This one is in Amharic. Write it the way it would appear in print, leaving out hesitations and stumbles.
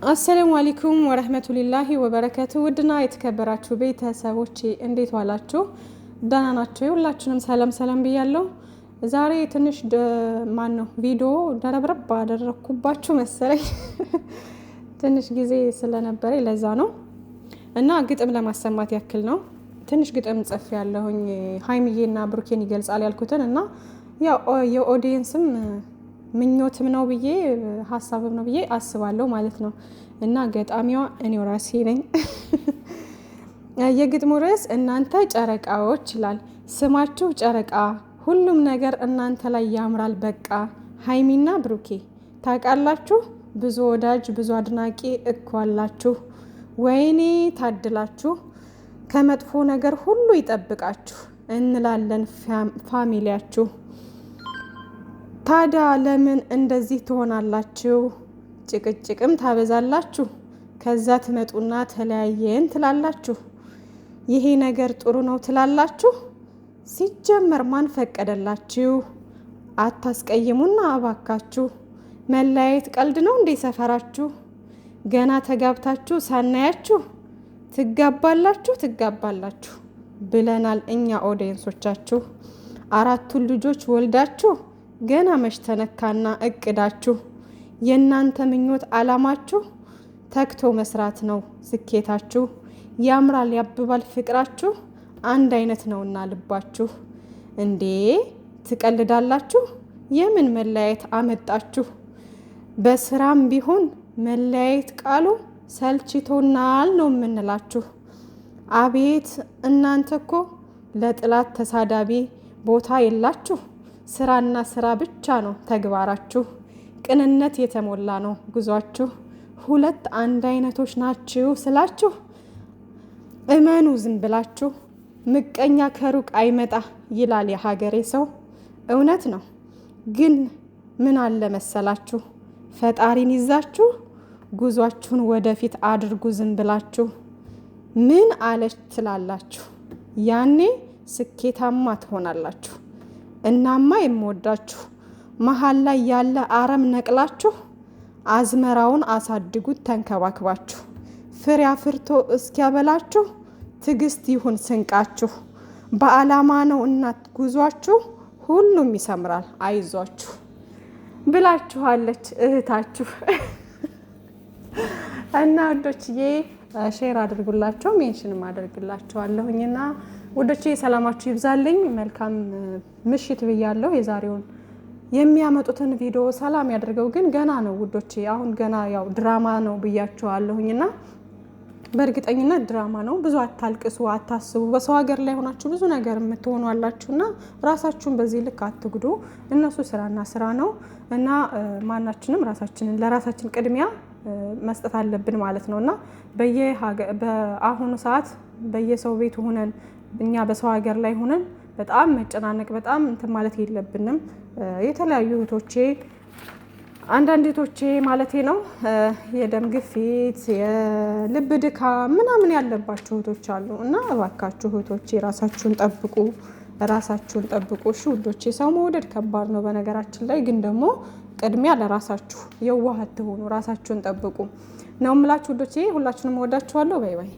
አሰላሙ አለይኩም ወራህመቱላሂ ወበረከቱ። ውድና የተከበራችሁ ቤተሰቦቼ እንዴት ዋላችሁ? ደህና ናችሁ? ሁላችሁንም ሰላም ሰላም ብያለሁ። ዛሬ ትንሽ ቪዲዮ ደረብረብ አደረኩባችሁ መሰለኝ ትንሽ ጊዜ ስለነበረ ለዛ ነው እና ግጥም ለማሰማት ያክል ነው። ትንሽ ግጥም ጽፍ ያለሁኝ ሀይሚዬና ብሩኬን ይገልጻል ያልኩትን እና ያው የኦዲየንስም ምኞትም ነው ብዬ ሀሳብም ነው ብዬ አስባለሁ ማለት ነው። እና ገጣሚዋ እኔው ራሴ ነኝ። የግጥሙ ርዕስ እናንተ ጨረቃዎች ይላል። ስማችሁ ጨረቃ፣ ሁሉም ነገር እናንተ ላይ ያምራል። በቃ ሀይሚና ብሩኬ ታውቃላችሁ፣ ብዙ ወዳጅ ብዙ አድናቂ እኮ አላችሁ። ወይኔ ታድላችሁ፣ ከመጥፎ ነገር ሁሉ ይጠብቃችሁ እንላለን ፋሚሊያችሁ። ታዲያ ለምን እንደዚህ ትሆናላችሁ? ጭቅጭቅም ታበዛላችሁ። ከዛ ትመጡና ተለያየን ትላላችሁ። ይሄ ነገር ጥሩ ነው ትላላችሁ? ሲጀመር ማን ፈቀደላችሁ? አታስቀይሙና አባካችሁ። መለያየት ቀልድ ነው እንዴ ሰፈራችሁ? ገና ተጋብታችሁ ሳናያችሁ ትጋባላችሁ ብለናል እኛ ኦዲየንሶቻችሁ። አራቱን ልጆች ወልዳችሁ ገና መች ተነካና እቅዳችሁ። የእናንተ ምኞት አላማችሁ ተግቶ መስራት ነው ስኬታችሁ። ያምራል ያብባል ፍቅራችሁ፣ አንድ አይነት ነውና ልባችሁ። እንዴ ትቀልዳላችሁ? የምን መለያየት አመጣችሁ? በስራም ቢሆን መለያየት ቃሉ ሰልችቶናል ነው የምንላችሁ። አቤት እናንተ እኮ ለጥላት ተሳዳቢ ቦታ የላችሁ። ስራና ስራ ብቻ ነው ተግባራችሁ። ቅንነት የተሞላ ነው ጉዟችሁ። ሁለት አንድ አይነቶች ናችሁ ስላችሁ እመኑ ዝም ብላችሁ። ምቀኛ ከሩቅ አይመጣ ይላል የሀገሬ ሰው። እውነት ነው፣ ግን ምን አለ መሰላችሁ? ፈጣሪን ይዛችሁ ጉዟችሁን ወደፊት አድርጉ ዝም ብላችሁ። ምን አለች ትላላችሁ? ያኔ ስኬታማ ትሆናላችሁ። እናማ የምወዳችሁ መሀል ላይ ያለ አረም ነቅላችሁ አዝመራውን አሳድጉት ተንከባክባችሁ። ፍሬ አፍርቶ እስኪያበላችሁ ትዕግስት ይሁን ስንቃችሁ። በዓላማ ነው እናት ጉዟችሁ፣ ሁሉም ይሰምራል አይዟችሁ ብላችኋለች እህታችሁ። እና ወዶችዬ ሼር አድርጉላቸው፣ ሜንሽንም አድርግላቸዋለሁኝና ወዶቼ ሰላማችሁ ይብዛልኝ። መልካም ምሽት ብያለሁ። የዛሬውን የሚያመጡትን ቪዲዮ ሰላም ያደርገው። ግን ገና ነው ውዶቼ፣ አሁን ገና ያው ድራማ ነው ብያችኋለሁኝና በእርግጠኝነት ድራማ ነው። ብዙ አታልቅሱ፣ አታስቡ። በሰው ሀገር ላይ ሆናችሁ ብዙ ነገር የምትሆኑ አላችሁና ራሳችሁን በዚህ ልክ አትጉዱ። እነሱ ስራና ስራ ነው እና ማናችንም ራሳችንን ለራሳችን ቅድሚያ መስጠት አለብን ማለት ነውና በአሁኑ ሰዓት በየሰው ቤት ሆነን እኛ በሰው ሀገር ላይ ሆነን በጣም መጨናነቅ በጣም እንትን ማለት የለብንም። የተለያዩ እህቶቼ አንዳንድ እህቶቼ ማለቴ ነው የደም ግፊት የልብ ድካም ምናምን ያለባቸው እህቶች አሉ እና እባካችሁ እህቶቼ ራሳችሁን ጠብቁ እሺ ውዶቼ። ሰው መውደድ ከባድ ነው በነገራችን ላይ፣ ግን ደግሞ ቅድሚያ ለራሳችሁ የዋህ አትሁኑ፣ ራሳችሁን ጠብቁ ነው የምላችሁ ውዶቼ። ሁላችሁንም እወዳችኋለሁ። ባይ ባይ።